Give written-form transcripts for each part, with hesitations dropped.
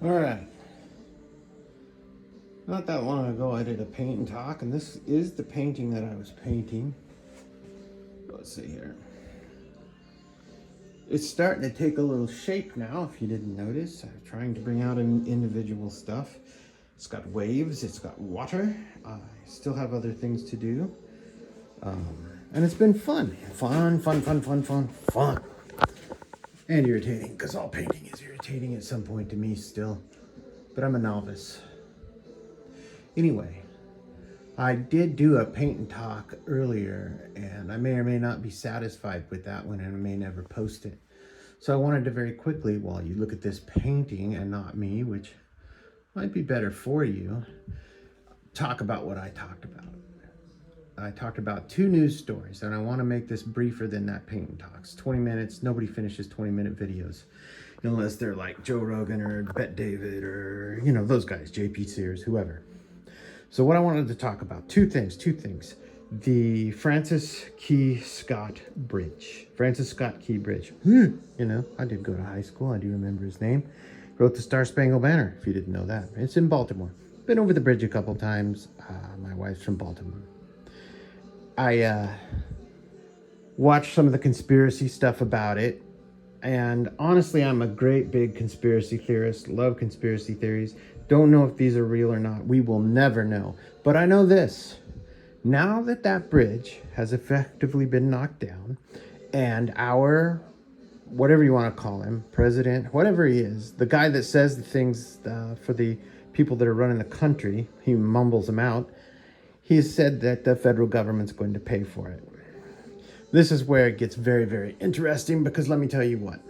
All right. Not that long ago, I did a paint and talk, and this is the painting that I was painting. Let's see here. It's starting to take a little shape now, if you didn't notice. I'm trying to bring out individual stuff. It's got waves, it's got water. I still have other things to do. And it's been fun. Fun. And irritating, because all painting is irritating at some point to me still. But I'm a novice. Anyway, I did do a paint and talk earlier, and I may or may not be satisfied with that one, and I may never post it. So I wanted to very quickly, while you look at this painting and not me, which might be better for you, talk about what I talked about. I talked about two news stories, and I want to make this briefer than that paint and talks. 20 minutes, nobody finishes 20-minute videos. Unless they're like Joe Rogan or Bet David or, those guys, JP Sears, whoever. So what I wanted to talk about, two things. The Francis Key Scott Bridge. Francis Scott Key Bridge. I did go to high school. I do remember his name. Wrote the Star Spangled Banner, if you didn't know that. It's in Baltimore. Been over the bridge a couple times. My wife's from Baltimore. I watched some of the conspiracy stuff about it. And honestly, I'm a great big conspiracy theorist. Love conspiracy theories. Don't know if these are real or not. We will never know. But I know this. Now that that bridge has effectively been knocked down, and our, whatever you want to call him, president, whatever he is, the guy that says the things for the people that are running the country, he mumbles them out, he has said that the federal government's going to pay for it. This is where it gets very, very interesting, because let me tell you what.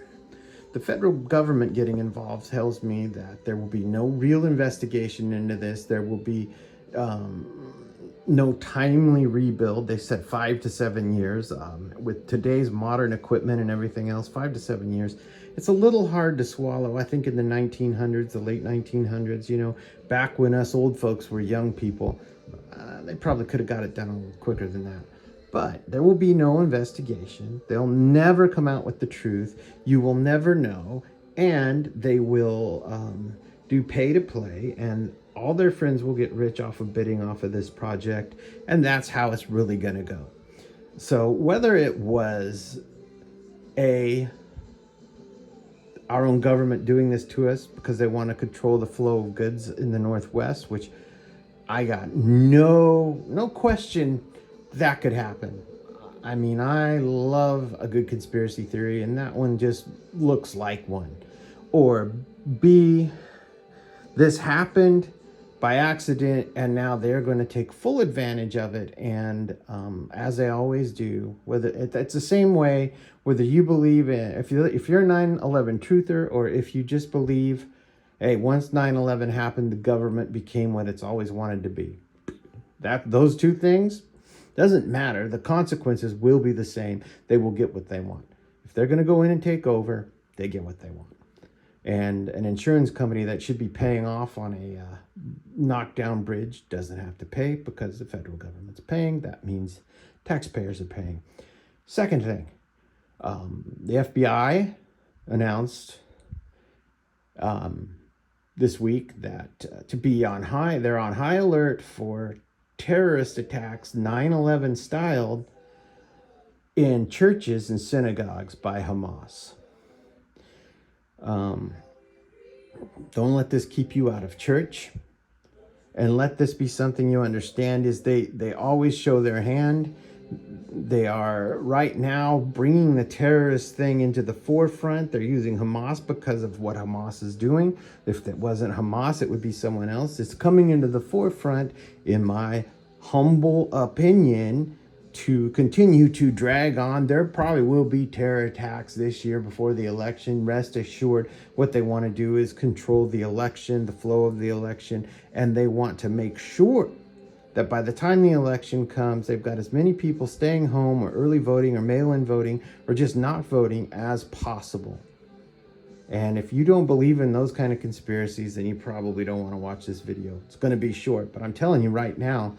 The federal government getting involved tells me that there will be no real investigation into this. There will be no timely rebuild. They said 5 to 7 years. With today's modern equipment and everything else, 5 to 7 years. It's a little hard to swallow. I think in the 1900s, the late 1900s, back when us old folks were young people, they probably could have got it done a little quicker than that. But there will be no investigation. They'll never come out with the truth. You will never know. And they will do pay to play. And all their friends will get rich off of bidding off of this project. And that's how it's really going to go. So whether it was our own government doing this to us because they want to control the flow of goods in the Northwest, which I got no question that could happen. I mean, I love a good conspiracy theory, and that one just looks like one. Or B, this happened by accident, and now they're going to take full advantage of it. And as they always do, whether it's the same way, whether you believe in, if you're a 9/11 truther, or if you just believe, hey, once 9/11 happened, the government became what it's always wanted to be. Those two things. Doesn't matter. The consequences will be the same. They will get what they want. If they're going to go in and take over, they get what they want. And an insurance company that should be paying off on a knockdown bridge doesn't have to pay because the federal government's paying. That means taxpayers are paying. Second thing, the FBI announced this week that they're on high alert for terrorist attacks, 9/11 styled, in churches and synagogues by Hamas. Don't let this keep you out of church, and let this be something you understand is they always show their hand. They are right now bringing the terrorist thing into the forefront. They're using Hamas because of what Hamas is doing. If it wasn't Hamas, it would be someone else. It's coming into the forefront, in my humble opinion, to continue to drag on. There probably will be terror attacks this year before the election. Rest assured, what they want to do is control the election, the flow of the election, and they want to make sure that by the time the election comes, they've got as many people staying home or early voting or mail-in voting or just not voting as possible. And if you don't believe in those kind of conspiracies, then you probably don't want to watch this video. It's going to be short, but I'm telling you right now,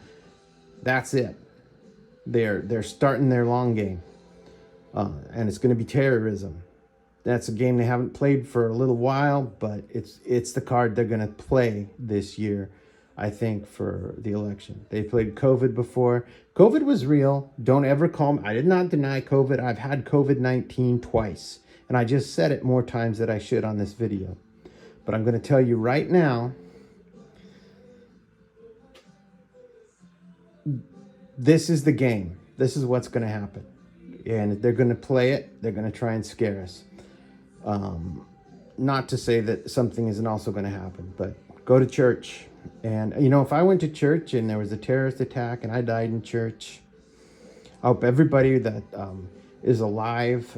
that's it. They're starting their long game. And it's going to be terrorism. That's a game they haven't played for a little while, but it's the card they're going to play this year, I think, for the election. They played COVID before. COVID was real. Don't ever call me. I did not deny COVID. I've had COVID-19 twice, and I just said it more times than I should on this video. But I'm going to tell you right now, this is the game. This is what's going to happen. And they're going to play it. They're going to try and scare us. Not to say that something isn't also going to happen, but go to church. And, you know, if I went to church and there was a terrorist attack and I died in church, I hope everybody that is alive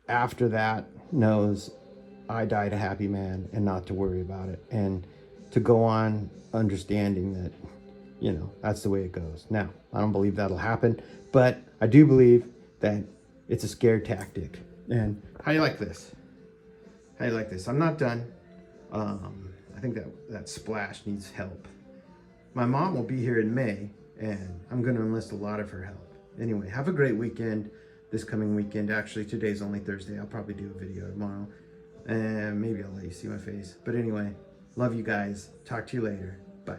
after that knows I died a happy man and not to worry about it. And to go on understanding that, you know, that's the way it goes. Now, I don't believe that'll happen, but I do believe that it's a scare tactic. And how do you like this? How do you like this? I'm not done. I think that splash needs help. My mom will be here in May, and I'm going to enlist a lot of her help. Anyway, have a great weekend this coming weekend. Actually, today's only Thursday. I'll probably do a video tomorrow. And maybe I'll let you see my face. But anyway, love you guys. Talk to you later. Bye.